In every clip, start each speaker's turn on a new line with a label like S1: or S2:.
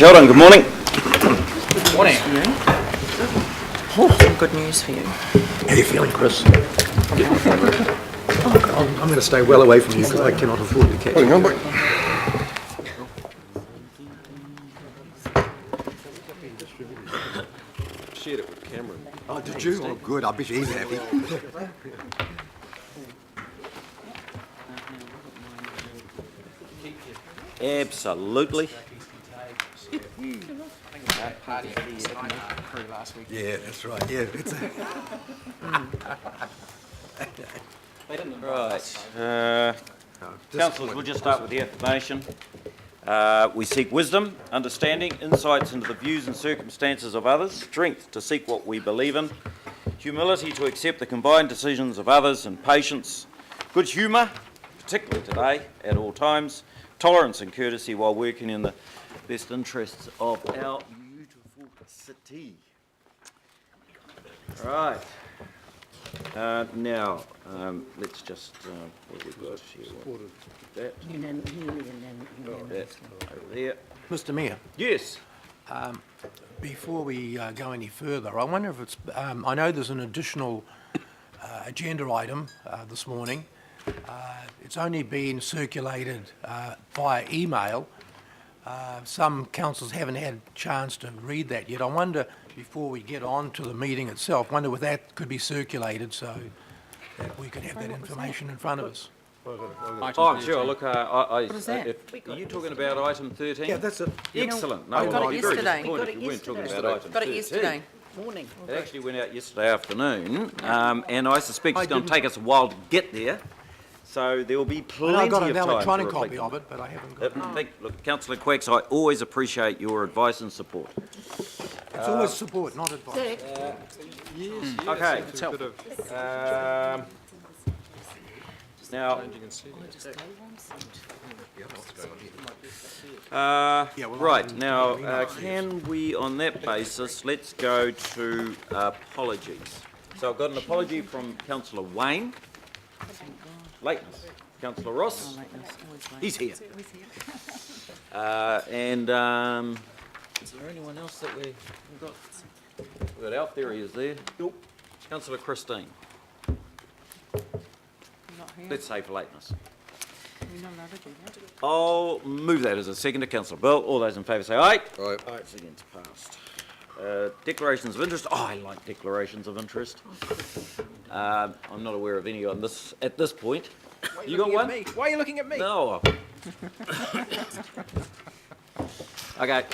S1: Kia ora, good morning.
S2: Good morning.
S3: Oh, some good news for you.
S2: How are you feeling, Chris? I'm going to stay well away from you because I cannot afford to catch you.
S4: Shared it with Cameron.
S2: Oh, did you? Oh, good. I bet he's happy.
S1: Absolutely.
S2: Yeah, that's right. Yeah, it's
S1: Right. Councillors, we'll just start with the affirmation. We seek wisdom, understanding, insights into the views and circumstances of others, strength to seek what we believe in, humility to accept the combined decisions of others, and patience, good humour, particularly today, at all times, tolerance and courtesy while working in the best interests of our beautiful city. Right. Now, let's just, what have we got here? That over there.
S2: Mr. Mayor,
S1: Yes.
S2: before we go any further, I wonder if it's, I know there's an additional agenda item this morning. It's only been circulated via email. Some councillors haven't had a chance to read that yet. I wonder, before we get on to the meeting itself, wonder if that could be circulated so that we could have that information in front of us.
S1: Oh, sure. Look,
S3: What is that?
S1: Are you talking about item 13?
S2: Yeah, that's it.
S1: Excellent.
S3: I got it
S1: I'd be very
S3: yesterday.
S1: disappointed if you weren't talking about item
S3: Got it
S1: 13.
S3: yesterday morning.
S1: It actually went out yesterday afternoon, and I suspect it's going to take us a while to get there. So there will be plenty
S2: I
S1: of
S2: got
S1: time
S2: an
S1: to
S2: electronic
S1: reflect
S2: copy
S1: on
S2: of it, but I haven't got it.
S1: Look, Councillor Quacks, I always appreciate your advice and support.
S2: It's always support, not advice.
S1: Okay.
S4: It's a bit of
S1: Now,
S4: changing and seating.
S1: right, now, can we, on that basis, let's go to apologies. So I've got an apology from Councillor Wayne. Lateness. Councillor Ross. He's here. And is there anyone else that we've got? We've got Alf, there he is there. Councillor Christine. Let's say for lateness. I'll move that as a second to Councillor Bell. All those in favour say aye.
S4: Aye.
S1: It's against passed. Declarations of interest. Oh, I like declarations of interest. I'm not aware of any on this at this point. You got one?
S4: Why are you looking at me?
S1: No. Okay.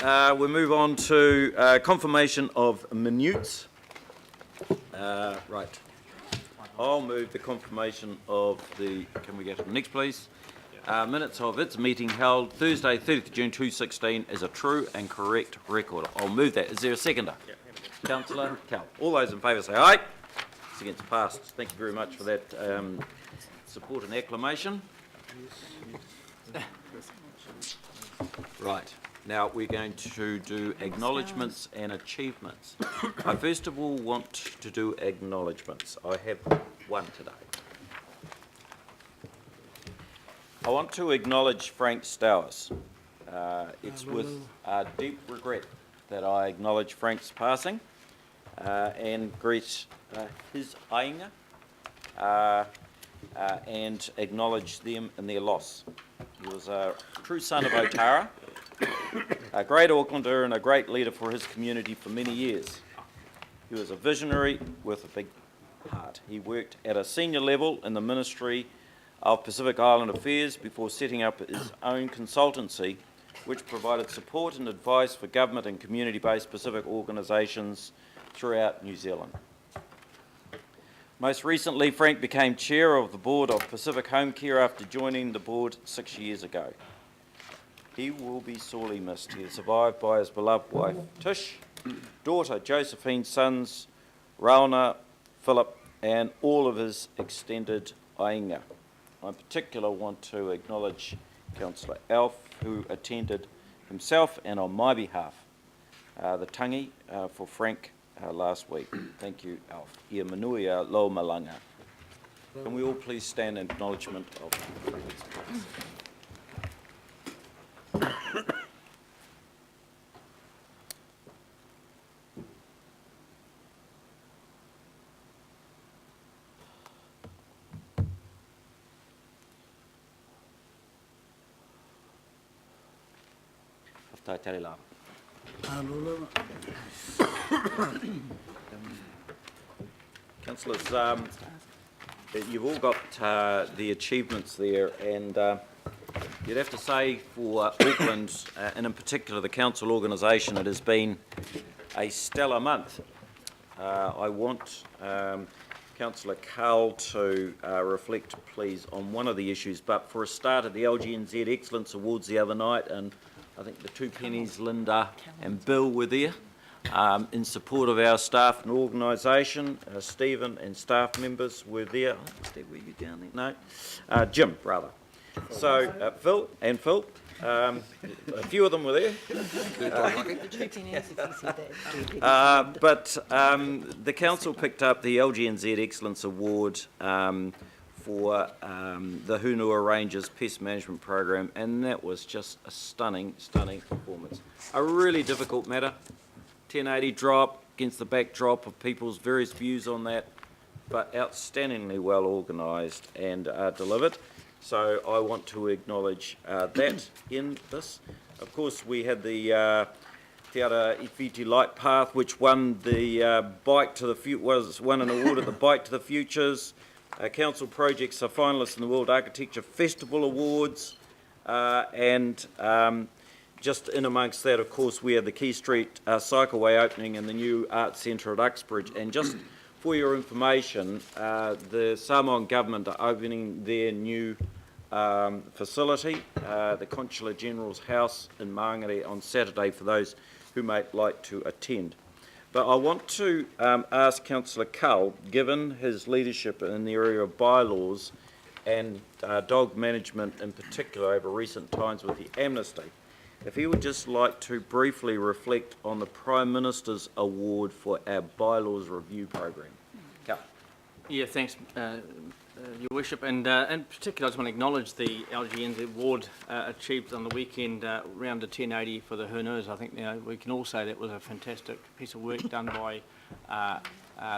S1: We'll move on to confirmation of minutes. Right. I'll move the confirmation of the, can we go to the next please? Minutes of its meeting held Thursday 30th June 2016 as a true and correct record. I'll move that. Is there a seconder? Councillor Cal. All those in favour say aye. It's against passed. Thank you very much for that support and acclamation. Right. Now we're going to do acknowledgements and achievements. I first of all want to do acknowledgements. I have one today. I want to acknowledge Frank Stowers. It's with deep regret that I acknowledge Frank's passing and greet his ainga and acknowledge them in their loss. He was a true son of Otara, a great Aucklander and a great leader for his community for many years. He was a visionary with a big heart. He worked at a senior level in the Ministry of Pacific Island Affairs before setting up his own consultancy, which provided support and advice for government and community-based Pacific organisations throughout New Zealand. Most recently, Frank became chair of the board of Pacific Home Care after joining the board 6 years ago. He will be sorely missed. He is survived by his beloved wife, Tish, daughter, Josephine, sons, Rauna, Philip, and all of his extended ainga. I in particular want to acknowledge Councillor Alf, who attended himself and on my behalf the tangi for Frank last week. Thank you, Alf. Ia manuia lo malanga. Can we all please stand in acknowledgement of Frank's Tai tele lava. Councillors, you've all got the achievements there, and you'd have to say for Auckland, and in particular the council organisation, it has been a stellar month. I want Councillor Carl to reflect, please, on one of the issues, but for a start, at the LGNZ Excellence Awards the other night, and I think the two pennies, Linda and Bill, were there in support of our staff and organisation. Stephen and staff members were there. Oh, Steve, were you down there? No. Jim, rather. So Phil, a few of them were there. But the council picked up the LGNZ Excellence Award for the Hunua Rangers Pest Management Program, and that was just a stunning performance. A really difficult matter. 1080 drop against the backdrop of people's various views on that, but outstandingly well organised and delivered. So I want to acknowledge that in this. Of course, we had the Te Ara Iwhiti Light Path, which won the won an award at the Bike to the Futures. Council projects are finalists in the World Architecture Festival Awards, and just in amongst that, of course, we had the Quay Street Cycleway opening and the new Arts Centre at Uxbridge. And just for your information, the Samoan government are opening their new facility, the Consular General's House in Māngere, on Saturday for those who may like to attend. But I want to ask Councillor Cull, given his leadership in the area of bylaws and dog management in particular over recent times with the amnesty, if he would just like to briefly reflect on the Prime Minister's award for our bylaws review program. Cull.
S5: Yeah, thanks, Your Worship, and in particular I just want to acknowledge the LGNZ award achieved on the weekend round the 1080 for the Hunuas. I think we can all say that was a fantastic piece of work done by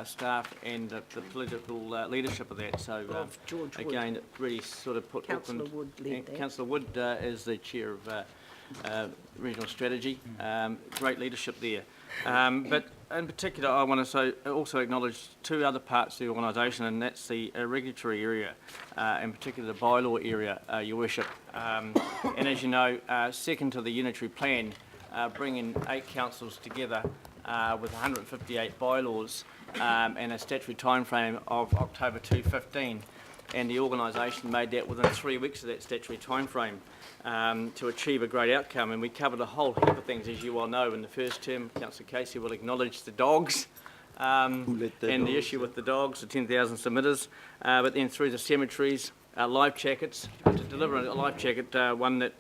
S5: staff and the political leadership of that. So again, it really sort of put
S3: Councillor
S5: Auckland.
S3: Wood led that.
S5: Councillor Wood is the chair of regional strategy. Great leadership there. But in particular, I want to also acknowledge two other parts of the organisation, and that's the regulatory area, in particular the bylaw area, Your Worship. And as you know, second to the unitary plan, bringing 8 councils together with 158 bylaws and a statutory timeframe of October 2015. And the organisation made that within 3 weeks of that statutory timeframe to achieve a great outcome. And we covered a whole heap of things, as you well know. In the first term, Councillor Casey will acknowledge the dogs and the issue with the dogs, the 10,000 submitters, but then through the cemeteries, life jackets, to deliver a life jacket, one that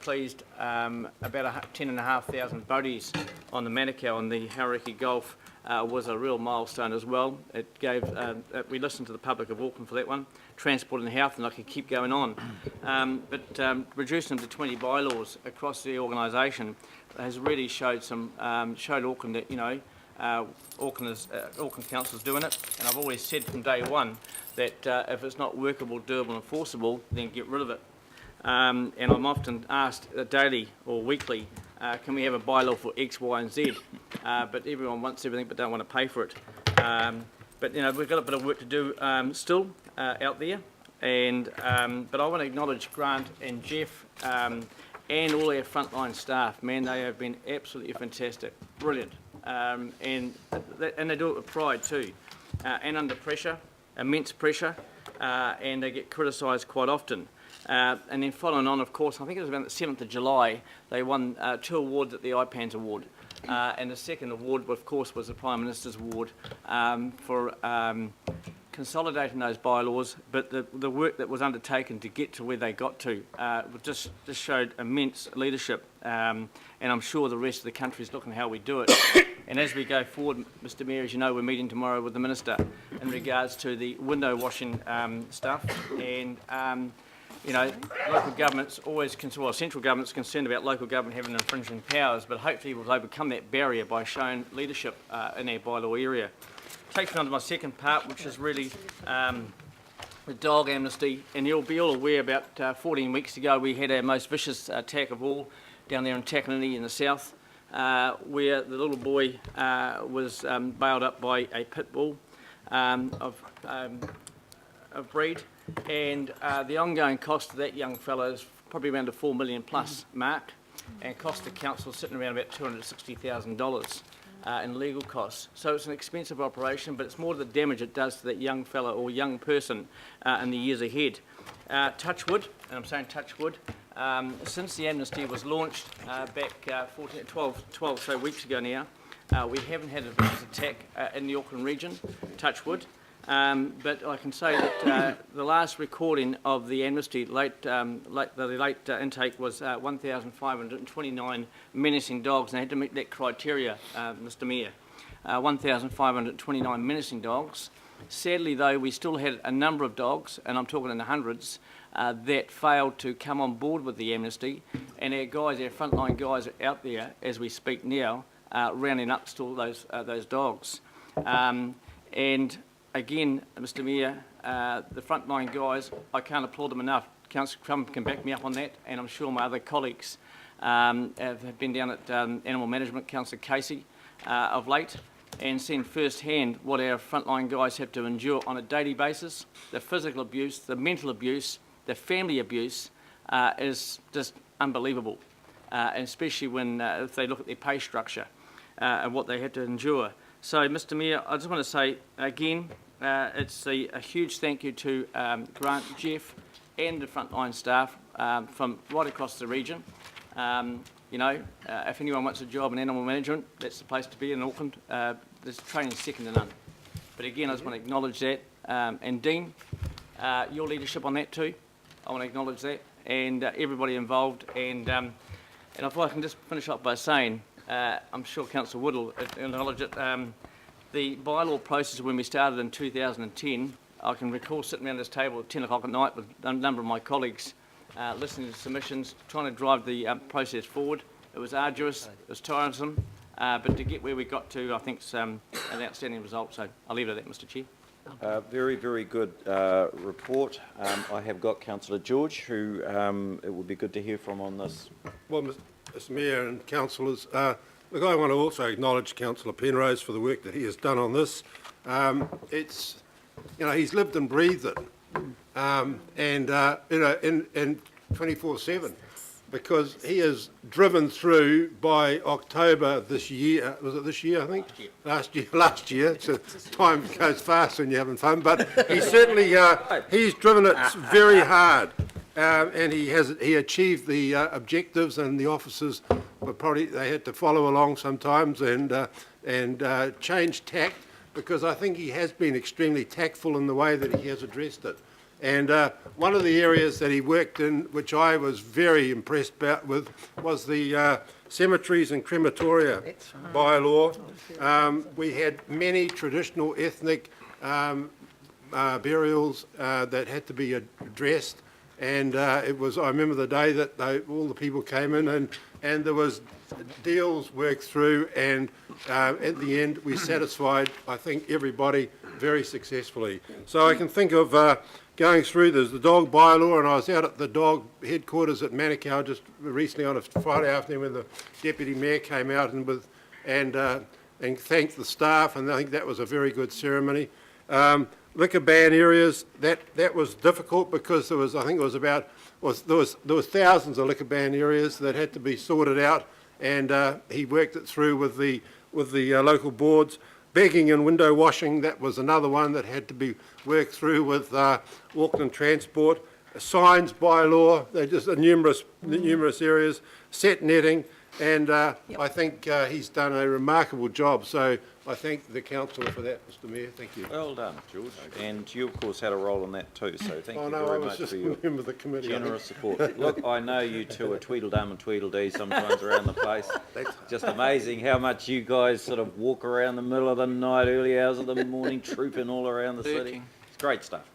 S5: pleased about 10,500 boaties on the Manukau on the Hauraki Gulf. Was a real milestone as well. It gave, we listened to the public of Auckland for that one, transport and health, and I could keep going on. But reducing them to 20 bylaws across the organisation has really showed Auckland that, Auckland Council's doing it. And I've always said from day one that if it's not workable, doable, enforceable, then get rid of it. And I'm often asked daily or weekly, can we have a bylaw for X, Y and Z? But everyone wants everything but don't want to pay for it. But we've got a bit of work to do still out there. And but I want to acknowledge Grant and Jeff and all our frontline staff. Man, they have been absolutely fantastic, brilliant. And they do it with pride too. And under pressure, immense pressure, and they get criticised quite often. And then following on, of course, I think it was about the 7th of July, they won 2 awards at the IPANS Award. And the second award, of course, was the Prime Minister's Award for consolidating those bylaws. But the work that was undertaken to get to where they got to just showed immense leadership. And I'm sure the rest of the country is looking at how we do it. And as we go forward, Mr Mayor, as you know, we're meeting tomorrow with the Minister in regards to the window washing stuff. And local governments always, central government's concerned about local government having infringing powers, but hopefully we'll overcome that barrier by showing leadership in our bylaw area. Takes me on to my second part, which is really the dog amnesty. And you'll be all aware about 14 weeks ago we had our most vicious attack of all down there in Takanini in the south, where the little boy was bailed up by a pit bull of breed, and the ongoing cost of that young fellow is probably around the $4 million plus mark, and cost the council sitting around about $260,000 in legal costs. So it's an expensive operation, but it's more the damage it does to that young fellow or young person in the years ahead. Touch wood, and I'm saying touch wood, since the amnesty was launched back 12 so weeks ago now, we haven't had a vicious attack in the Auckland region, touch wood. But I can say that the last recording of the amnesty, the late intake was 1,529 menacing dogs, and they had to meet that criteria, Mr Mayor. 1,529 menacing dogs. Sadly, though, we still had a number of dogs, and I'm talking in the hundreds, that failed to come on board with the amnesty, and our guys, our frontline guys, are out there as we speak now, rounding up still those dogs. And again, Mr Mayor, the frontline guys, I can't applaud them enough. Councillor Crum can back me up on that, and I'm sure my other colleagues have been down at Animal Management, Councillor Casey, of late, and seen firsthand what our frontline guys have to endure on a daily basis. The physical abuse, the mental abuse, the family abuse is just unbelievable, and especially when if they look at their pay structure and what they had to endure. So, Mr Mayor, I just want to say again, it's a huge thank you to Grant, Jeff and the frontline staff from right across the region. If anyone wants a job in animal management, that's the place to be in Auckland. There's training second to none. But again, I just want to acknowledge that. And Dean, your leadership on that too, I want to acknowledge that. And everybody involved. And if I can just finish up by saying, I'm sure Councillor Wood will acknowledge it. The bylaw process when we started in 2010, I can recall sitting around this table at 10 o'clock at night with a number of my colleagues, listening to submissions, trying to drive the process forward. It was arduous, it was tiresome, but to get where we got to, I think it's an outstanding result. So I'll leave it at that, Mr Chair.
S1: Very, very good report. I have got Councillor George, who it would be good to hear from on this.
S6: Well, Mr Mayor and councillors, look, I want to also acknowledge Councillor Penrose for the work that he has done on this. It's, he's lived and breathed it, and in 24/7, because he is driven through by October this year. Was it this year? I think last year. So time goes fast when you're having fun, but he certainly he's driven it very hard. And he achieved the objectives, and the officers were they had to follow along sometimes and change tact, because I think he has been extremely tactful in the way that he has addressed it. And one of the areas that he worked in, which I was very impressed with, was the cemeteries and crematoria bylaw. We had many traditional ethnic burials that had to be addressed. And I remember the day that all the people came in, and there was deals worked through, and at the end we satisfied, I think, everybody very successfully. So I can think of going through, there's the dog bylaw, and I was out at the dog headquarters at Manukau just recently on a Friday afternoon when the Deputy Mayor came out and thanked the staff, and I think that was a very good ceremony. Liquor ban areas, that was difficult, because there was thousands of liquor ban areas that had to be sorted out, and he worked it through with the local boards. Begging and window washing, that was another one that had to be worked through with Auckland Transport. Signs bylaw, they're just numerous areas. Set netting, and I think he's done a remarkable job. So I thank the council for that, Mr Mayor. Thank you.
S1: Well done, George. And you, of course, had a role in that too, so thank you very much for your generous support. Look, I know you two are Tweedledum and Tweedledee sometimes around the place. Just amazing how much you guys sort of walk around the middle of the night, early hours of the morning, trooping all around the city. It's great stuff.